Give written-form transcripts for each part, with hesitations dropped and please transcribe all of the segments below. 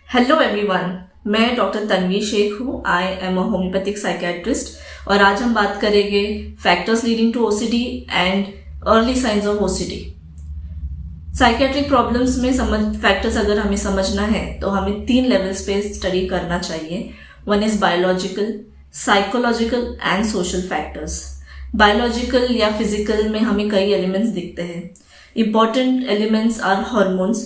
Hello everyone, मैं doctor Tanvi Shaikh हूँ। I am a homeopathic psychiatrist और आज हम बात करेंगे factors leading to OCD and early signs of OCD. Psychiatric problems में फैक्टर्स अगर हमें समझना है तो हमें 3 लेवल्स पे स्टडी करना चाहिए। One is biological, psychological and social factors. Biological या फिजिकल में हमें कई एलिमेंट्स दिखते हैं। इंपॉर्टेंट एलिमेंट्स आर हार्मोन्स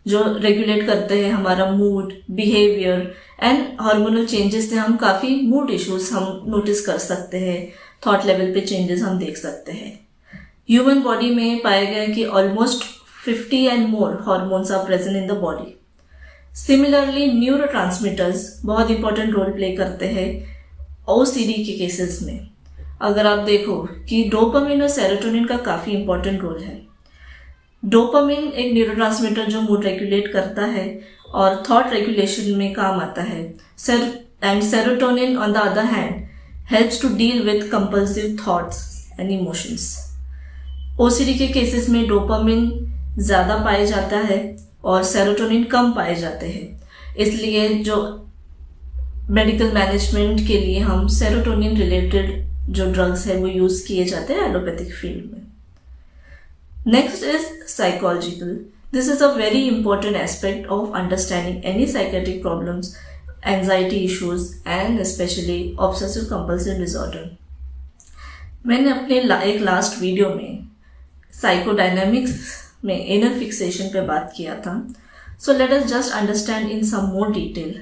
जो रेगुलेट करते हैं हमारा mood, behaviour and hormonal changes से हम काफ़ी मूड इश्यूज हम नोटिस कर सकते हैं। थॉट लेवल पे चेंजेस हम देख सकते हैं। ह्यूमन बॉडी में पाया गया है कि almost 50 and more hormones are present in the body. Similarly neurotransmitters बहुत इंपॉर्टेंट रोल प्ले करते हैं ओसीडी के केसेस में। अगर आप देखो कि डोपामिन और सेरोटोनिन का काफ़ी इंपॉर्टेंट रोल है। डोपामिन एक न्यूरोट्रांसमीटर जो मूड रेगुलेट करता है और थॉट रेगुलेशन में काम आता है। And serotonin on the other hand helps to deal with compulsive thoughts and emotions. OCD के केसेस में डोपामिन ज़्यादा पाया जाता है और सेरोटोनिन कम पाए जाते हैं। इसलिए जो मेडिकल मैनेजमेंट के लिए हम सेरोटोनिन रिलेटेड जो ड्रग्स है वो यूज़ किए जाते हैं एलोपैथिक फील्ड में। Next is psychological. This is a very important aspect of understanding any psychiatric problems, anxiety issues and especially obsessive compulsive disorder. मैंने अपने एक लास्ट वीडियो में साइकोडायनामिक्स में इनर फिक्सेशन पे बात किया था। So let us just understand in some more detail.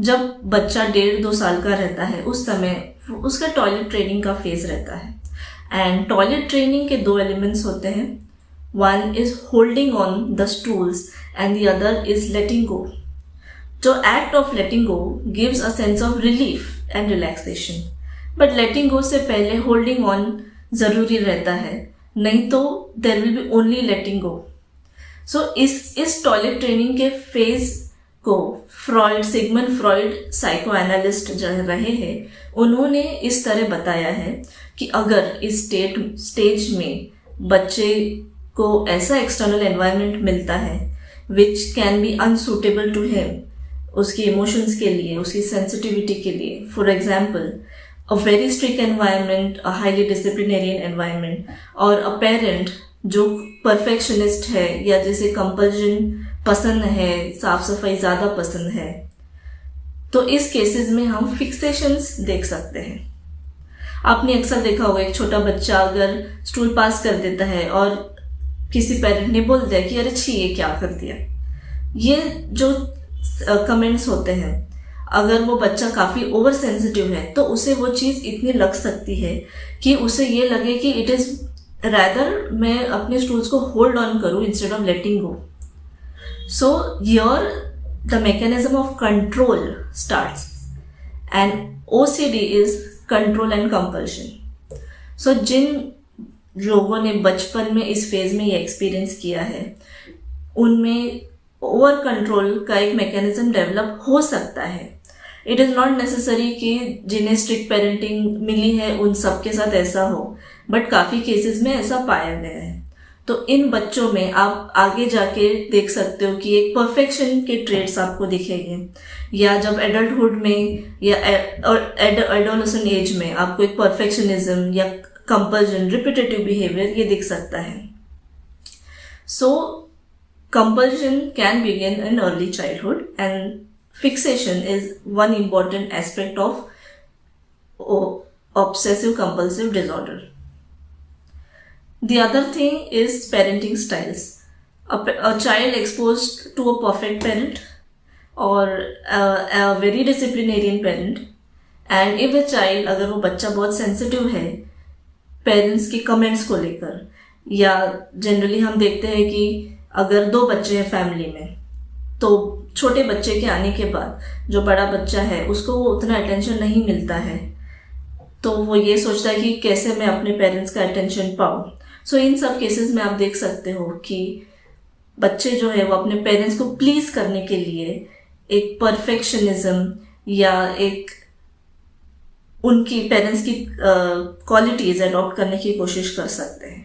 जब बच्चा 1.5-2 साल का रहता है उस समय उसका टॉयलेट ट्रेनिंग का फेज रहता है। एंड टॉयलेट ट्रेनिंग के 2 एलिमेंट्स होते हैं। One is holding on the stools and the other is letting go. जो act of letting go gives a sense of relief and relaxation, but letting go से पहले holding on जरूरी रहता है, नहीं तो there will be only letting go. So इस toilet training के फेज को सिगमंड फ्रॉइड साइको एनालिस्ट जो रहे हैं उन्होंने इस तरह बताया है कि अगर इस स्टेज में बच्चे को ऐसा एक्सटर्नल एनवायरनमेंट मिलता है which can be unsuitable to him, उसके इमोशंस के लिए, उसकी सेंसिटिविटी के लिए। For example a very strict environment, a highly disciplinarian environment और अ पेरेंट जो परफेक्शनिस्ट है या जिसे कंपल्जन पसंद है, साफ सफाई ज़्यादा पसंद है, तो इस केसेस में हम फिक्सेशंस देख सकते हैं। आपने अक्सर देखा होगा एक छोटा बच्चा अगर स्टूल पास कर देता है और किसी पेरेंट ने बोल दिया कि अरे छी ये क्या कर दिया। ये जो कमेंट्स होते हैं, अगर वो बच्चा काफ़ी ओवर सेंसिटिव है तो उसे वो चीज़ इतनी लग सकती है कि उसे ये लगे कि इट इज़ रैदर मैं अपने स्टूल्स को होल्ड ऑन करूँ instead of letting go. So here the mechanism of control starts and OCD is control and compulsion. So जिन लोगों ने बचपन में इस फेज में ये एक्सपीरियंस किया है उनमें ओवर कंट्रोल का एक मैकेनिज्म डेवलप हो सकता है। इट इज़ नॉट नेसेसरी कि जिन्हें स्ट्रिक्ट पेरेंटिंग मिली है उन सब के साथ ऐसा हो, बट काफ़ी केसेस में ऐसा पाया गया है। तो इन बच्चों में आप आगे जाके देख सकते हो कि एक परफेक्शन के ट्रेड्स आपको दिखेंगे, या जब एडल्टहुड में या एडोलेसेंट एज में आपको एक परफेक्शनिज्म या कंपल्जन, रिपीटेटिव बिहेवियर ये दिख सकता है। So compulsion can begin in early childhood and fixation is one important aspect of obsessive compulsive disorder. The other thing is parenting styles. A child exposed to a perfect parent or a very disciplinarian parent, and if a child, अगर वो बच्चा बहुत sensitive है parents के comments को लेकर, या generally हम देखते हैं कि अगर 2 बच्चे हैं फैमिली में तो छोटे बच्चे के आने के बाद जो बड़ा बच्चा है उसको वो उतना अटेंशन नहीं मिलता है, तो वो ये सोचता है कि कैसे मैं अपने पेरेंट्स का अटेंशन पाऊँ। सो इन सब केसेस में आप देख सकते हो कि बच्चे जो है वो अपने पेरेंट्स को प्लीज करने के लिए एक परफेक्शनिज्म या एक उनकी पेरेंट्स की क्वालिटीज अडॉप्ट करने की कोशिश कर सकते हैं।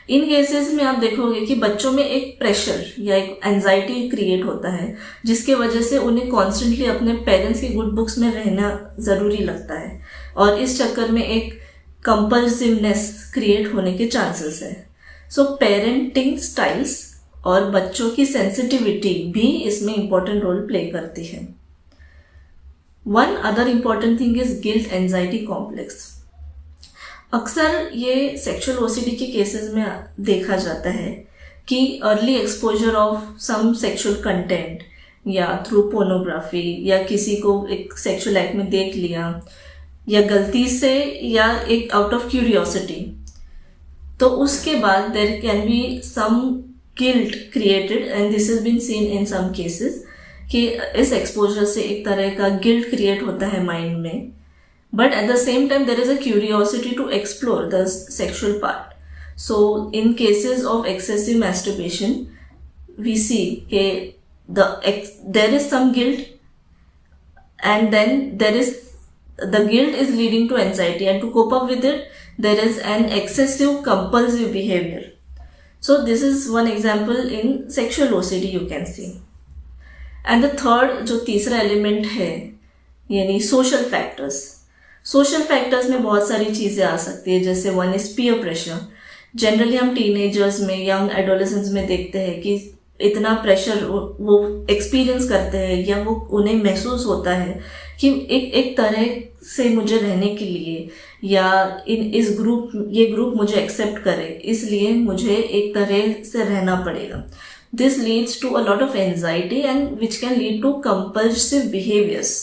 इन केसेस में आप देखोगे कि बच्चों में एक प्रेशर या एक एंजाइटी क्रिएट होता है, जिसके वजह से उन्हें कॉन्स्टेंटली अपने पेरेंट्स की गुड बुक्स में रहना ज़रूरी लगता है, और इस चक्कर में एक कंपल्सिवनेस क्रिएट होने के चांसेस है। सो पेरेंटिंग स्टाइल्स और बच्चों की सेंसिटिविटी भी इसमें इंपॉर्टेंट रोल प्ले करती है। One other important thing is guilt anxiety complex. अक्सर ये सेक्सुअल ओसीडी के केसेस में देखा जाता है कि early exposure of some sexual content या थ्रू पोर्नोग्राफी या किसी को एक सेक्सुअल एक्ट में देख लिया या गलती से या एक आउट ऑफ क्यूरियोसिटी, तो उसके बाद there can be some guilt created and this has been seen in some cases कि इस एक्सपोजर से एक तरह का गिल्ट क्रिएट होता है माइंड में, but at the same time there is a curiosity to explore the sexual part. So in cases of excessive masturbation we see that there is some guilt, and then the guilt is leading to anxiety, and to cope up with it there is an excessive compulsive behavior. So this is one example in sexual OCD you can see. And the third, जो तीसरा element है, यानी social factors. Social factors में बहुत सारी चीज़ें आ सकती है, जैसे one is peer pressure. Generally हम टीनेजर्स में, यंग एडोलेसेंट्स में देखते हैं कि इतना प्रेशर वो एक्सपीरियंस करते हैं या वो उन्हें महसूस होता है कि एक तरह से मुझे रहने के लिए या इस ये ग्रुप मुझे एक्सेप्ट करे, इसलिए मुझे एक तरह से रहना पड़ेगा। This leads to a lot of anxiety and which can lead to compulsive behaviours.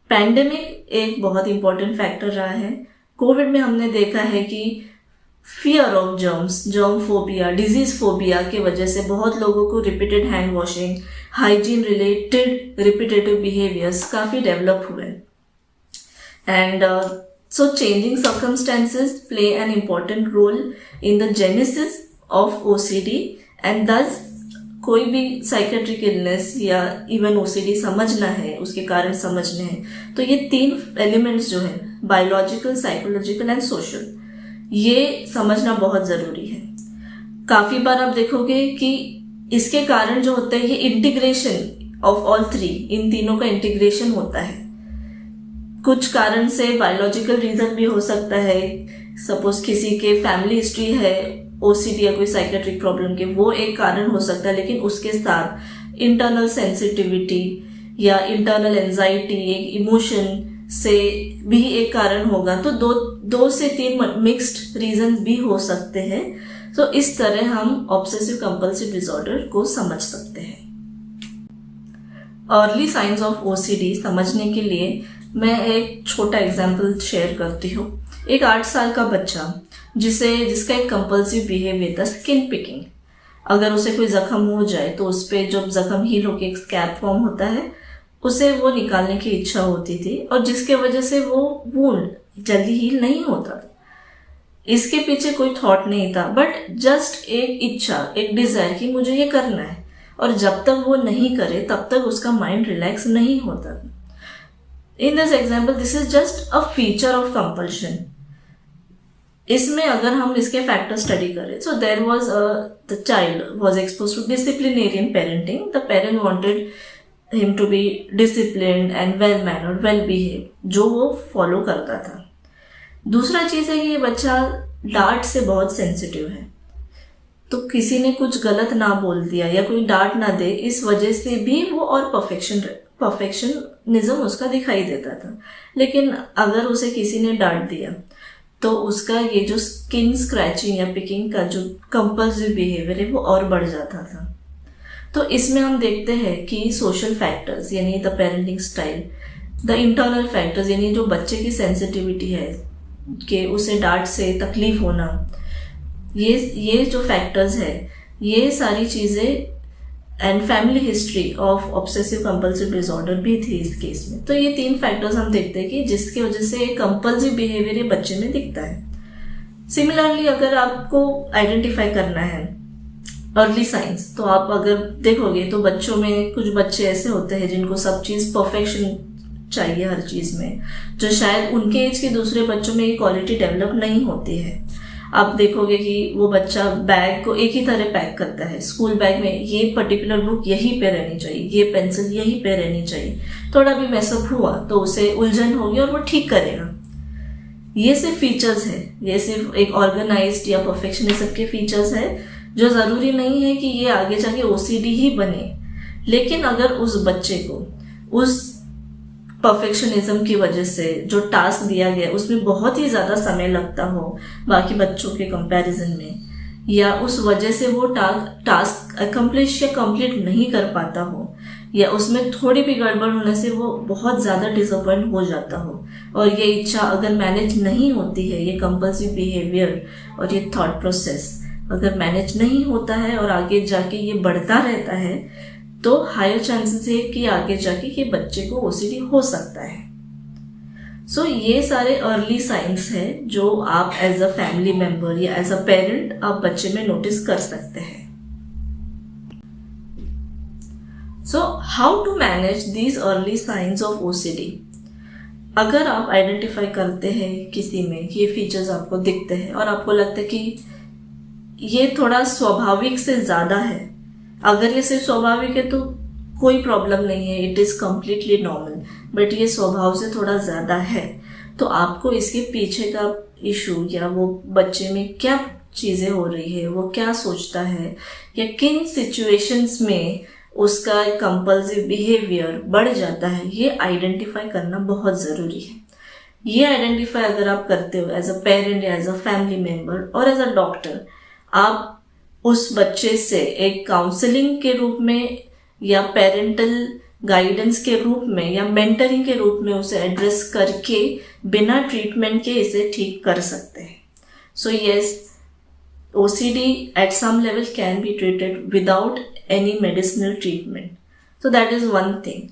Pandemic एक बहुत इंपॉर्टेंट फैक्टर रहा है। कोविड में हमने देखा है कि fear of germs, germ phobia, disease phobia के वजह से बहुत लोगों को repeated hand washing, hygiene related repetitive behaviours काफ़ी डेवलप हुए। And so changing circumstances play an important role in the genesis of OCD, and thus कोई भी साइकेट्रिक इलनेस या इवन ओसीडी समझना है, उसके कारण समझने हैं, तो ये तीन एलिमेंट्स जो हैं, बायोलॉजिकल, साइकोलॉजिकल एंड सोशल, ये समझना बहुत ज़रूरी है। काफ़ी बार आप देखोगे कि इसके कारण जो होता है, ये इंटीग्रेशन ऑफ ऑल थ्री, इन तीनों का इंटीग्रेशन होता है। कुछ कारण से बायोलॉजिकल रीज़न भी हो सकता है, सपोज किसी के फैमिली हिस्ट्री है ओसीडी या कोई साइकेट्रिक प्रॉब्लम के, वो एक कारण हो सकता है, लेकिन उसके साथ इंटरनल सेंसिटिविटी या इंटरनल एंजाइटी, एक इमोशन से भी एक कारण होगा। तो दो से तीन मिक्स्ड रीजन भी हो सकते हैं। तो इस तरह हम ऑब्सेसिव कंपल्सिव डिसऑर्डर को समझ सकते हैं। अर्ली साइंस ऑफ ओसीडी समझने के लिए मैं एक छोटा एग्जाम्पल शेयर करती हूँ। एक 8 साल का बच्चा जिसका एक कंपल्सिव बिहेवियर था स्किन पिकिंग। अगर उसे कोई जख्म हो जाए तो उस पर जब जख्म हील होकर एक स्कैब फॉर्म होता है, उसे वो निकालने की इच्छा होती थी, और जिसके वजह से वो वुंड जल्दी हील नहीं होता। इसके पीछे कोई थॉट नहीं था, बट जस्ट एक इच्छा, एक डिजायर कि मुझे ये करना है, और जब तक वो नहीं करे तब तक उसका माइंड रिलैक्स नहीं होता। In this example this is just a feature of compulsion. इसमें अगर हम इसके फैक्टर स्टडी करें, so there was the child was exposed to disciplinarian parenting. The parent wanted him to be disciplined and well mannered, well behaved, जो वो follow करता था। दूसरा चीज़ है कि ये बच्चा डांट से बहुत सेंसिटिव है, तो किसी ने कुछ गलत ना बोल दिया या कोई डांट ना दे, इस वजह से भी वो और परफेक्शनिज्म उसका दिखाई देता था। लेकिन अगर उसे किसी ने डांट दिया तो उसका ये जो स्किन स्क्रैचिंग या पिकिंग का जो कंपल्सिव बिहेवियर है वो और बढ़ जाता था। तो इसमें हम देखते हैं कि सोशल फैक्टर्स यानी the parenting style, the internal factors यानी जो बच्चे की सेंसिटिविटी है कि उसे डांट से तकलीफ होना, ये जो फैक्टर्स है, ये सारी चीज़ें, and family history of obsessive compulsive disorder भी थी इस केस में। तो ये 3 फैक्टर्स हम देखते हैं कि जिसकी वजह से कंपल्सिव बिहेवियर ये बच्चे में दिखता है। सिमिलरली अगर आपको आइडेंटिफाई करना है अर्ली साइंस, तो आप अगर देखोगे तो बच्चों में कुछ बच्चे ऐसे होते हैं जिनको सब चीज़ परफेक्शन चाहिए हर चीज़ में, जो शायद उनके एज के दूसरे बच्चों में ये क्वालिटी डेवलप नहीं होती है। आप देखोगे कि वो बच्चा बैग को एक ही तरह पैक करता है, स्कूल बैग में ये पर्टिकुलर बुक यहीं पे रहनी चाहिए, ये पेंसिल यहीं पे रहनी चाहिए। थोड़ा भी मैसअप हुआ तो उसे उलझन होगी और वो ठीक करेगा। ये सिर्फ फीचर्स है, ये सिर्फ एक ऑर्गेनाइज्ड या परफेक्शनिज्म के फीचर्स है, जो जरूरी नहीं है कि ये आगे जाके ओसीडी ही बने। लेकिन अगर उस बच्चे को उस परफेक्शनिज्म की वजह से जो टास्क दिया गया उसमें बहुत ही ज़्यादा समय लगता हो बाकी बच्चों के कंपैरिजन में, या उस वजह से वो टास्क अकम्प्लिश या कंप्लीट नहीं कर पाता हो, या उसमें थोड़ी भी गड़बड़ होने से वो बहुत ज़्यादा डिसअपॉइंट हो जाता हो, और ये इच्छा अगर मैनेज नहीं होती है, ये कंपल्सिव बिहेवियर और ये थॉट प्रोसेस अगर मैनेज नहीं होता है और आगे जाके ये बढ़ता रहता है, तो हायर चांसेस है कि आगे जाके ये बच्चे को ओसीडी हो सकता है। सो ये सारे अर्ली साइंस है जो आप एज अ फैमिली मेंबर या एज अ पेरेंट आप बच्चे में नोटिस कर सकते हैं। So how to manage these early signs of OCD. अगर आप आइडेंटिफाई करते हैं किसी में ये फीचर्स आपको दिखते हैं और आपको लगता है कि ये थोड़ा स्वाभाविक से ज्यादा है, अगर ये सिर्फ स्वाभाविक है तो कोई प्रॉब्लम नहीं है, it is completely normal, but ये स्वभाव से थोड़ा ज्यादा है, तो आपको इसके पीछे का इशू या वो बच्चे में क्या चीजें हो रही है, वो क्या सोचता है, या किन सिचुएशंस में उसका कंपल्सिव बिहेवियर बढ़ जाता है, ये आइडेंटिफाई करना बहुत जरूरी है। ये आइडेंटिफाई अगर आप करते हो एज अ पेरेंट या एज अ फैमिली मेंबर और एज अ डॉक्टर, आप उस बच्चे से एक काउंसलिंग के रूप में या पेरेंटल गाइडेंस के रूप में या मेंटरिंग के रूप में उसे एड्रेस करके बिना ट्रीटमेंट के इसे ठीक कर सकते हैं। So yes, OCD at some level can be treated without any medicinal treatment, so that is one thing.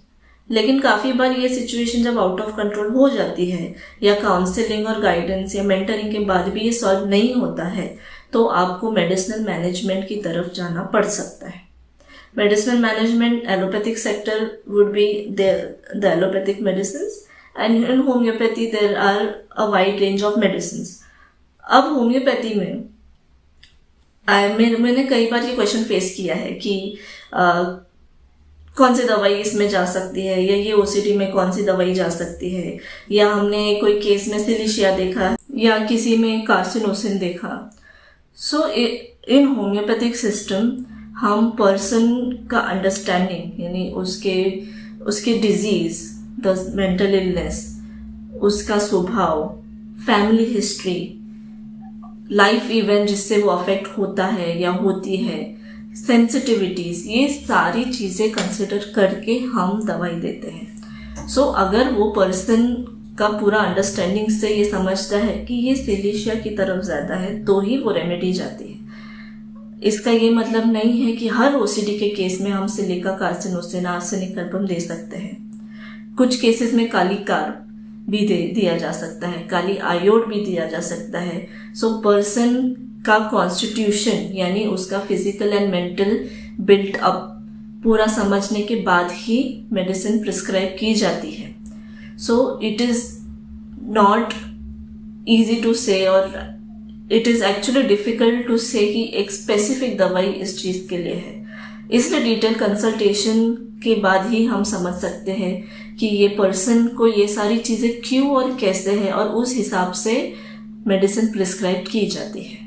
लेकिन काफ़ी बार ये सिचुएशन जब आउट ऑफ कंट्रोल हो जाती है या काउंसलिंग और गाइडेंस या मेंटरिंग के बाद भी ये सॉल्व नहीं होता है, तो आपको मेडिसिनल मैनेजमेंट की तरफ जाना पड़ सकता है। Medicinal management, allopathic sector would be the allopathic medicines, and in homeopathy there are a wide range of medicines. अब होम्योपैथी में मैंने कई बार ये क्वेश्चन फेस किया है कि कौन सी दवाई इसमें जा सकती है, या ये ओसीडी में कौन सी दवाई जा सकती है, या हमने कोई केस में सिलिशिया देखा या किसी में कार्सिनोसिन देखा। सो इन होम्योपैथिक सिस्टम हम पर्सन का अंडरस्टैंडिंग, यानी उसके डिजीज, द मेंटल इलनेस, उसका स्वभाव, फैमिली हिस्ट्री, लाइफ इवेंट जिससे वो अफेक्ट होता है या होती है, सेंसिटिविटीज, ये सारी चीजें कंसिडर करके हम दवाई देते हैं। सो अगर वो पर्सन का पूरा अंडरस्टैंडिंग से ये समझता है कि ये सिलिशिया की तरफ ज्यादा है, तो ही वो रेमेडी जाती है। इसका ये मतलब नहीं है कि हर ओसीडी के केस में हम सिलिका कार्सिनोसिन, आर्सेनिक कार्बम दे सकते हैं। कुछ केसेस में काली कार्ब भी दिया जा सकता है, काली आयोड भी दिया जा सकता है। सो पर्सन का कॉन्स्टिट्यूशन, यानी उसका physical and mental built up पूरा समझने के बाद ही मेडिसिन प्रिस्क्राइब की जाती है। So it is not easy to say, और it is actually difficult to say कि एक स्पेसिफिक दवाई इस चीज के लिए है। इसलिए डिटेल कंसल्टेशन के बाद ही हम समझ सकते हैं कि ये पर्सन को ये सारी चीजें क्यों और कैसे है, और उस हिसाब से मेडिसिन प्रिस्क्राइब की जाती है।